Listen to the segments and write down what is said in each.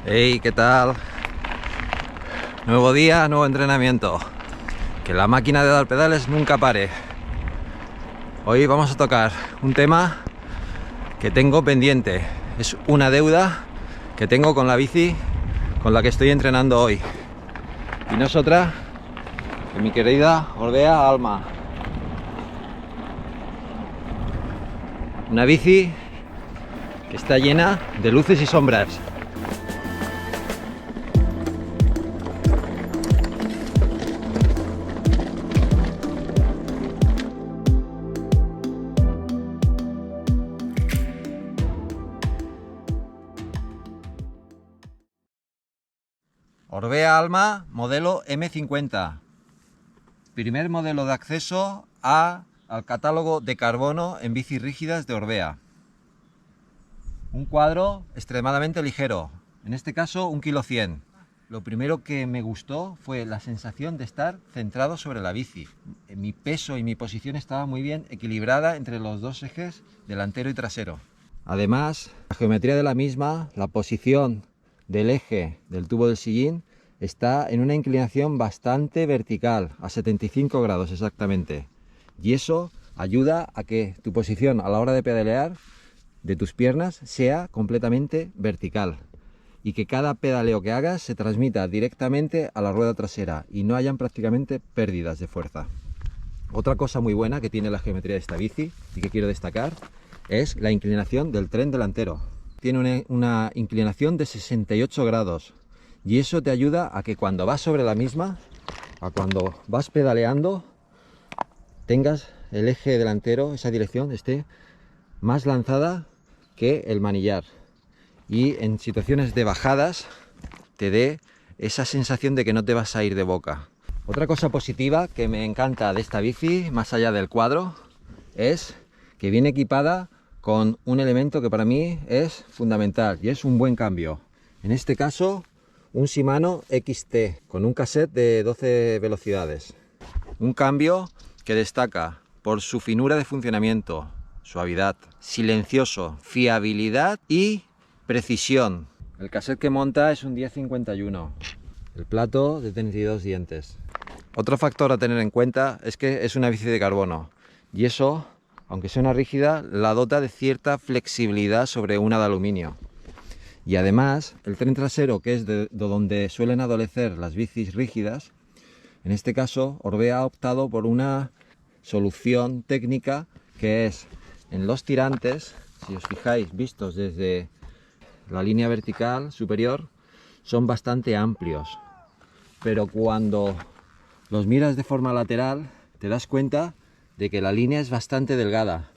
Hey, ¿qué tal? Nuevo día, nuevo entrenamiento. Que la máquina de dar pedales nunca pare. Hoy vamos a tocar un tema que tengo pendiente. Es una deuda que tengo con la bici con la que estoy entrenando hoy. Y no es otra que mi querida Orbea Alma. Una bici que está llena de luces y sombras. Orbea Alma modelo M50, primer modelo de acceso al catálogo de carbono en bicis rígidas de Orbea. Un cuadro extremadamente ligero, en este caso 1,1 kg. Lo primero que me gustó fue la sensación de estar centrado sobre la bici. Mi peso y mi posición estaba muy bien equilibrada entre los dos ejes delantero y trasero. Además, la geometría de la misma, la posición del eje del tubo del sillín está en una inclinación bastante vertical, a 75 grados exactamente. Y eso ayuda a que tu posición a la hora de pedalear de tus piernas sea completamente vertical y que cada pedaleo que hagas se transmita directamente a la rueda trasera y no hayan prácticamente pérdidas de fuerza. Otra cosa muy buena que tiene la geometría de esta bici y que quiero destacar es la inclinación del tren delantero. Tiene una inclinación de 68 grados y eso te ayuda a que cuando vas sobre la misma, cuando vas pedaleando, tengas el eje delantero, esa dirección esté más lanzada que el manillar y en situaciones de bajadas te dé esa sensación de que no te vas a ir de boca. Otra cosa positiva que me encanta de esta bici, más allá del cuadro, es que viene equipada con un elemento que para mí es fundamental y es un buen cambio. En este caso, un Shimano XT con un cassette de 12 velocidades. Un cambio que destaca por su finura de funcionamiento, suavidad, silencioso, fiabilidad y precisión. El cassette que monta es un 1051, el plato de 32 dientes. Otro factor a tener en cuenta es que es una bici de carbono y eso, aunque sea una rígida, la dota de cierta flexibilidad sobre una de aluminio. Y además, el tren trasero, que es de donde suelen adolecer las bicis rígidas, en este caso Orbea ha optado por una solución técnica que es en los tirantes, si os fijáis, vistos desde la línea vertical superior, son bastante amplios, pero cuando los miras de forma lateral te das cuenta de que la línea es bastante delgada.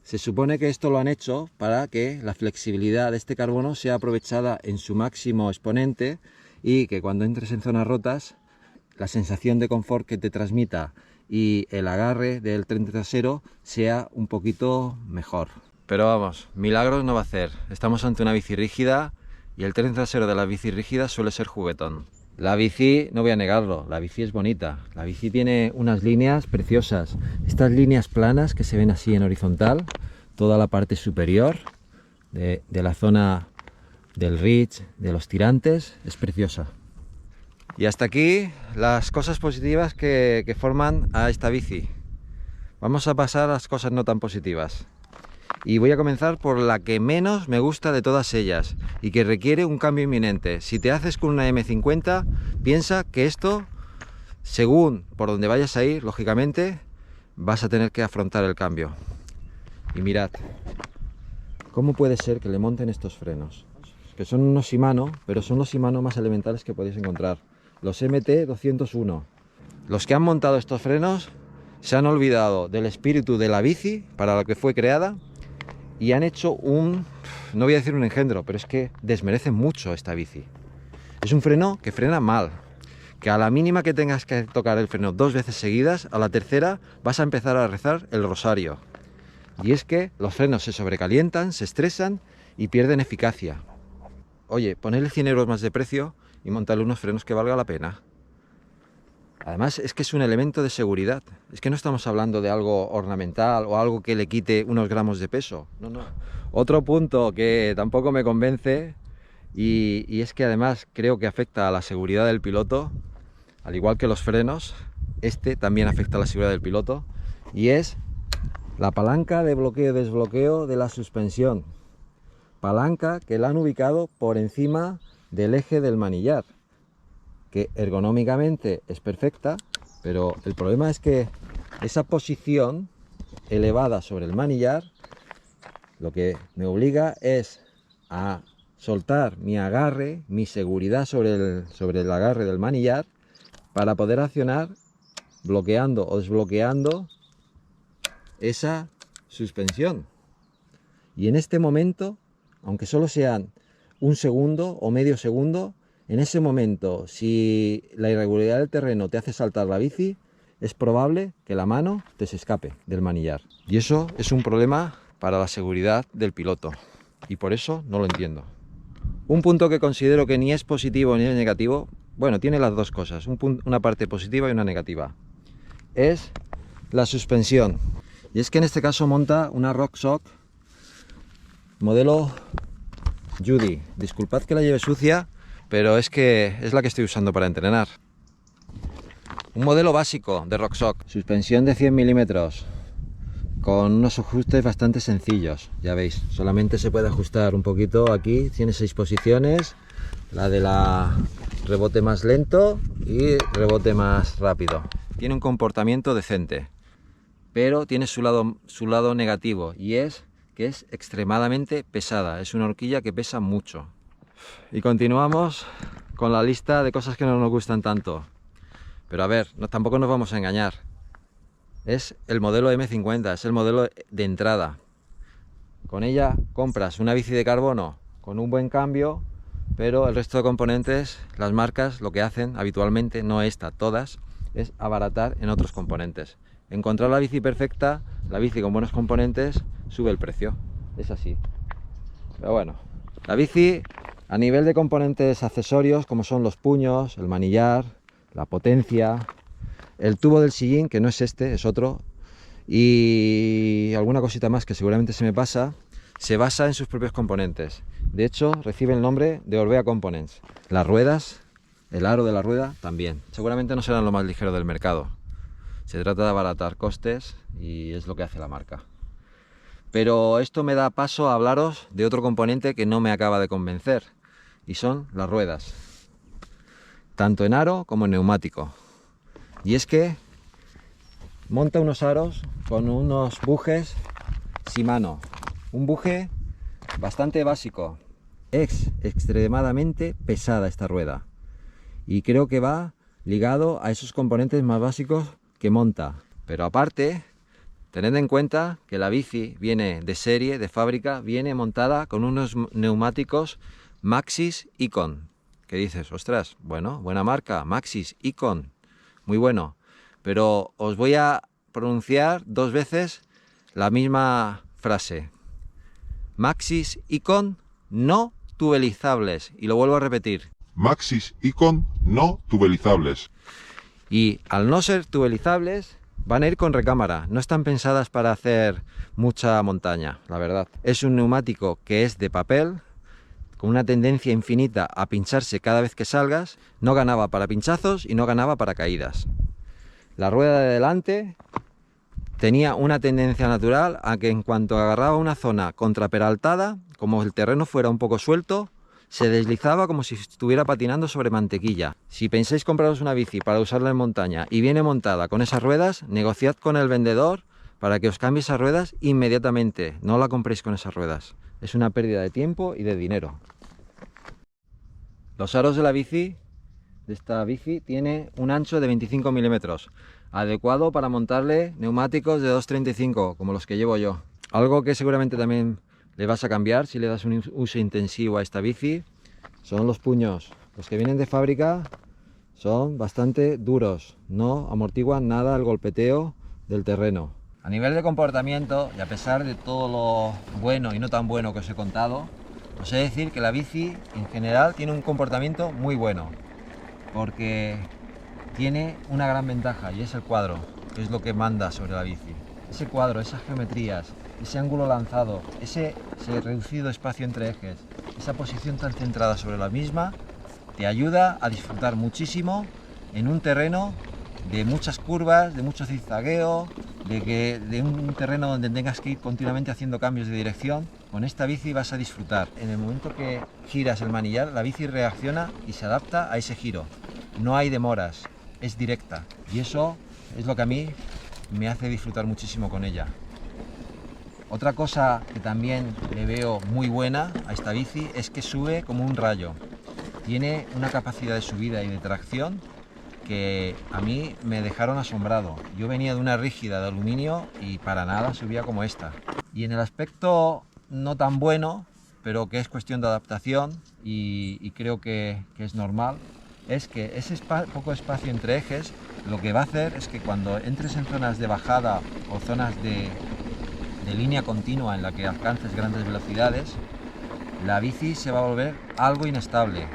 Se supone que esto lo han hecho para que la flexibilidad de este carbono sea aprovechada en su máximo exponente y que cuando entres en zonas rotas la sensación de confort que te transmita y el agarre del tren trasero sea un poquito mejor. Pero vamos, milagros no va a hacer. Estamos ante una bici rígida y el tren trasero de las bicis rígidas suele ser juguetón. La bici, no voy a negarlo, la bici es bonita. La bici tiene unas líneas preciosas. Estas líneas planas que se ven así en horizontal, toda la parte superior de la zona del ridge, de los tirantes, es preciosa. Y hasta aquí las cosas positivas que forman a esta bici. Vamos a pasar a las cosas no tan positivas. Y voy a comenzar por la que menos me gusta de todas ellas y que requiere un cambio inminente. Si te haces con una M50, piensa que esto, según por donde vayas a ir, lógicamente, vas a tener que afrontar el cambio. Y mirad, ¿cómo puede ser que le monten estos frenos? Que son unos Shimano, pero son los Shimano más elementales que podéis encontrar. Los MT201. Los que han montado estos frenos se han olvidado del espíritu de la bici para la que fue creada y han hecho no voy a decir un engendro, pero es que desmerecen mucho esta bici. Es un freno que frena mal, que a la mínima que tengas que tocar el freno 2 veces seguidas, a la tercera vas a empezar a rezar el rosario. Y es que los frenos se sobrecalientan, se estresan y pierden eficacia. Oye, ponedle 100 euros más de precio y montarle unos frenos que valga la pena. Además es que es un elemento de seguridad, es que no estamos hablando de algo ornamental o algo que le quite unos gramos de peso, no. Otro punto que tampoco me convence y es que además creo que afecta a la seguridad del piloto, al igual que los frenos. Este también afecta a la seguridad del piloto, y es la palanca de bloqueo y desbloqueo de la suspensión. Palanca que la han ubicado por encima del eje del manillar, que ergonómicamente es perfecta, pero el problema es que esa posición elevada sobre el manillar lo que me obliga es a soltar mi agarre, mi seguridad sobre el agarre del manillar, para poder accionar bloqueando o desbloqueando esa suspensión. Y en este momento, aunque solo sean un segundo o medio segundo, en ese momento, si la irregularidad del terreno te hace saltar la bici, es probable que la mano te se escape del manillar. Y eso es un problema para la seguridad del piloto. Y por eso no lo entiendo. Un punto que considero que ni es positivo ni es negativo, bueno, tiene las dos cosas, una parte positiva y una negativa, es la suspensión. Y es que en este caso monta una RockShox modelo Judy. Disculpad que la lleve sucia, pero es que es la que estoy usando para entrenar. Un modelo básico de RockShox, suspensión de 100 milímetros, con unos ajustes bastante sencillos. Ya veis, solamente se puede ajustar un poquito aquí, tiene 6 posiciones, la de la rebote más lento y rebote más rápido. Tiene un comportamiento decente, pero tiene su lado negativo, y es que es extremadamente pesada. Es una horquilla que pesa mucho. Y continuamos con la lista de cosas que no nos gustan tanto. Pero a ver, tampoco nos vamos a engañar. Es el modelo M50, es el modelo de entrada. Con ella compras una bici de carbono con un buen cambio, pero el resto de componentes, las marcas lo que hacen habitualmente, no esta, todas, es abaratar en otros componentes. Encontrar la bici perfecta, la bici con buenos componentes, sube el precio. Es así. Pero bueno, la bici a nivel de componentes accesorios, como son los puños, el manillar, la potencia, el tubo del sillín, que no es este, es otro, y alguna cosita más que seguramente se me pasa, se basa en sus propios componentes. De hecho, recibe el nombre de Orbea Components. Las ruedas, el aro de la rueda también. Seguramente no serán lo más ligero del mercado. Se trata de abaratar costes y es lo que hace la marca. Pero esto me da paso a hablaros de otro componente que no me acaba de convencer, y son las ruedas, tanto en aro como en neumático. Y es que monta unos aros con unos bujes Shimano, un buje bastante básico. Es extremadamente pesada esta rueda, y creo que va ligado a esos componentes más básicos que monta. Pero aparte, tened en cuenta que la bici viene de serie, de fábrica, viene montada con unos neumáticos Maxxis Icon. ¿Qué dices? Ostras, bueno, buena marca, Maxxis Icon, muy bueno. Pero os voy a pronunciar 2 veces la misma frase. Maxxis Icon no tubelizables. Y lo vuelvo a repetir. Maxxis Icon no tubelizables. Y al no ser tubelizables, van a ir con recámara. No están pensadas para hacer mucha montaña, la verdad. Es un neumático que es de papel, con una tendencia infinita a pincharse cada vez que salgas. No ganaba para pinchazos y no ganaba para caídas. La rueda de delante tenía una tendencia natural a que en cuanto agarraba una zona contraperaltada, como el terreno fuera un poco suelto, se deslizaba como si estuviera patinando sobre mantequilla. Si pensáis compraros una bici para usarla en montaña y viene montada con esas ruedas, negociad con el vendedor para que os cambie esas ruedas inmediatamente. No la compréis con esas ruedas. Es una pérdida de tiempo y de dinero. Los aros de la bici, de esta bici, tiene un ancho de 25 milímetros, adecuado para montarle neumáticos de 2,35, como los que llevo yo. Algo que seguramente también le vas a cambiar si le das un uso intensivo a esta bici son los puños. Los que vienen de fábrica son bastante duros, no amortiguan nada el golpeteo del terreno. A nivel de comportamiento, y a pesar de todo lo bueno y no tan bueno que os he contado, os he de decir que la bici en general tiene un comportamiento muy bueno, porque tiene una gran ventaja, y es el cuadro, que es lo que manda sobre la bici. Ese cuadro, esas geometrías, ese ángulo lanzado, ese reducido espacio entre ejes, esa posición tan centrada sobre la misma te ayuda a disfrutar muchísimo en un terreno de muchas curvas, de mucho zigzagueo, de un terreno donde tengas que ir continuamente haciendo cambios de dirección. Con esta bici vas a disfrutar. En el momento que giras el manillar, la bici reacciona y se adapta a ese giro. No hay demoras, es directa. Y eso es lo que a mí me hace disfrutar muchísimo con ella. Otra cosa que también le veo muy buena a esta bici es que sube como un rayo. Tiene una capacidad de subida y de tracción que a mí me dejaron asombrado. Yo venía de una rígida de aluminio y para nada subía como esta. Y en el aspecto no tan bueno, pero que es cuestión de adaptación y creo que es normal, es que ese poco espacio entre ejes lo que va a hacer es que cuando entres en zonas de bajada o zonas de línea continua en la que alcances grandes velocidades, la bici se va a volver algo inestable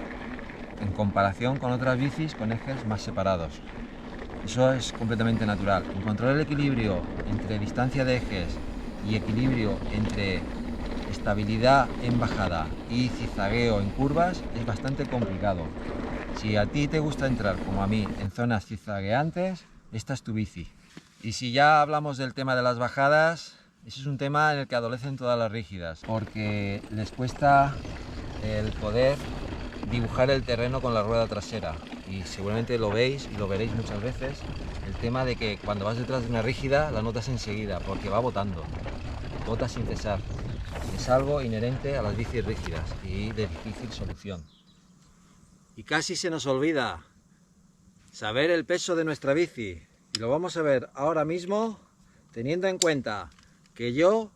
en comparación con otras bicis con ejes más separados. Eso es completamente natural. Encontrar el equilibrio entre distancia de ejes y equilibrio entre estabilidad en bajada y zigzagueo en curvas es bastante complicado. Si a ti te gusta entrar, como a mí, en zonas zigzagueantes, esta es tu bici. Y si ya hablamos del tema de las bajadas, ese es un tema en el que adolecen todas las rígidas, porque les cuesta el poder dibujar el terreno con la rueda trasera. Y seguramente lo veis y lo veréis muchas veces, el tema de que cuando vas detrás de una rígida la notas enseguida, porque va botando, bota sin cesar. Es algo inherente a las bicis rígidas y de difícil solución. Y casi se nos olvida saber el peso de nuestra bici, y lo vamos a ver ahora mismo, teniendo en cuenta que yo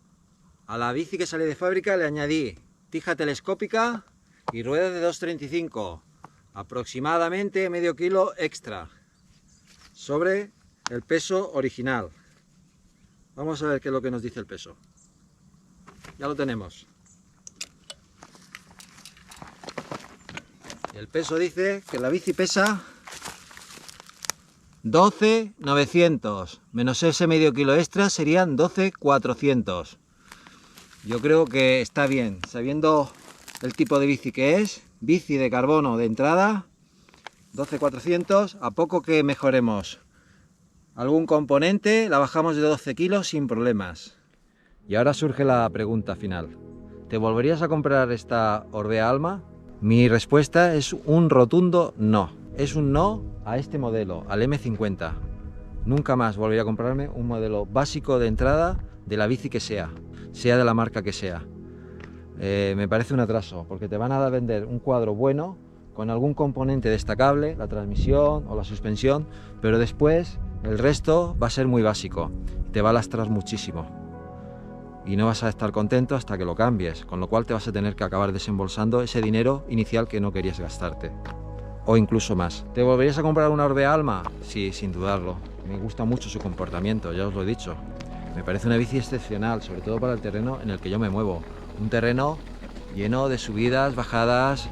a la bici que sale de fábrica le añadí tija telescópica y ruedas de 2,35, aproximadamente medio kilo extra sobre el peso original. Vamos a ver qué es lo que nos dice el peso. Ya lo tenemos. El peso dice que la bici pesa 12,900 menos ese medio kilo extra serían 12,400. Yo creo que está bien, sabiendo el tipo de bici que es, bici de carbono de entrada, 12,400, a poco que mejoremos algún componente, la bajamos de 12 kilos sin problemas. Y ahora surge la pregunta final. ¿Te volverías a comprar esta Orbea Alma? Mi respuesta es un rotundo no. Es un no a este modelo, al M50. Nunca más volvería a comprarme un modelo básico de entrada de la bici que sea de la marca que sea. Me parece un atraso, porque te van a vender un cuadro bueno, con algún componente destacable, la transmisión o la suspensión, pero después el resto va a ser muy básico, te va a lastrar muchísimo. Y no vas a estar contento hasta que lo cambies, con lo cual te vas a tener que acabar desembolsando ese dinero inicial que no querías gastarte. O incluso más. ¿Te volverías a comprar una Orbea Alma? Sí, sin dudarlo. Me gusta mucho su comportamiento, ya os lo he dicho. Me parece una bici excepcional, sobre todo para el terreno en el que yo me muevo. Un terreno lleno de subidas, bajadas,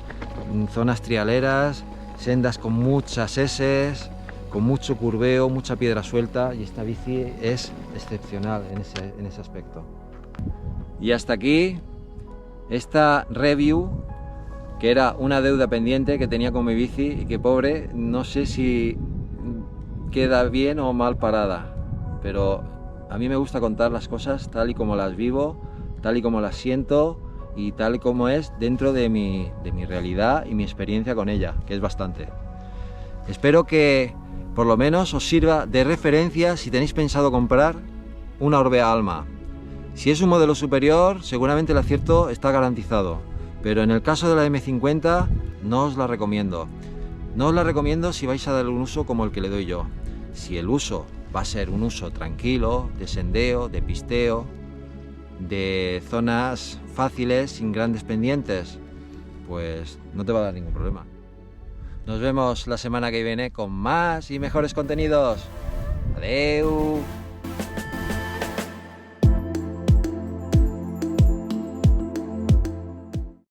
zonas trialeras, sendas con muchas eses, con mucho curveo, mucha piedra suelta, y esta bici es excepcional en ese aspecto. Y hasta aquí esta review, que era una deuda pendiente que tenía con mi bici y que, pobre, no sé si queda bien o mal parada, pero a mí me gusta contar las cosas tal y como las vivo, tal y como las siento y tal y como es dentro de mi realidad y mi experiencia con ella, que es bastante. Espero que por lo menos os sirva de referencia si tenéis pensado comprar una Orbea Alma. Si es un modelo superior, seguramente el acierto está garantizado, pero en el caso de la M50 no os la recomiendo. No os la recomiendo si vais a dar un uso como el que le doy yo. Si el uso va a ser un uso tranquilo, de sendeo, de pisteo, de zonas fáciles, sin grandes pendientes, pues no te va a dar ningún problema. Nos vemos la semana que viene con más y mejores contenidos. Adeu.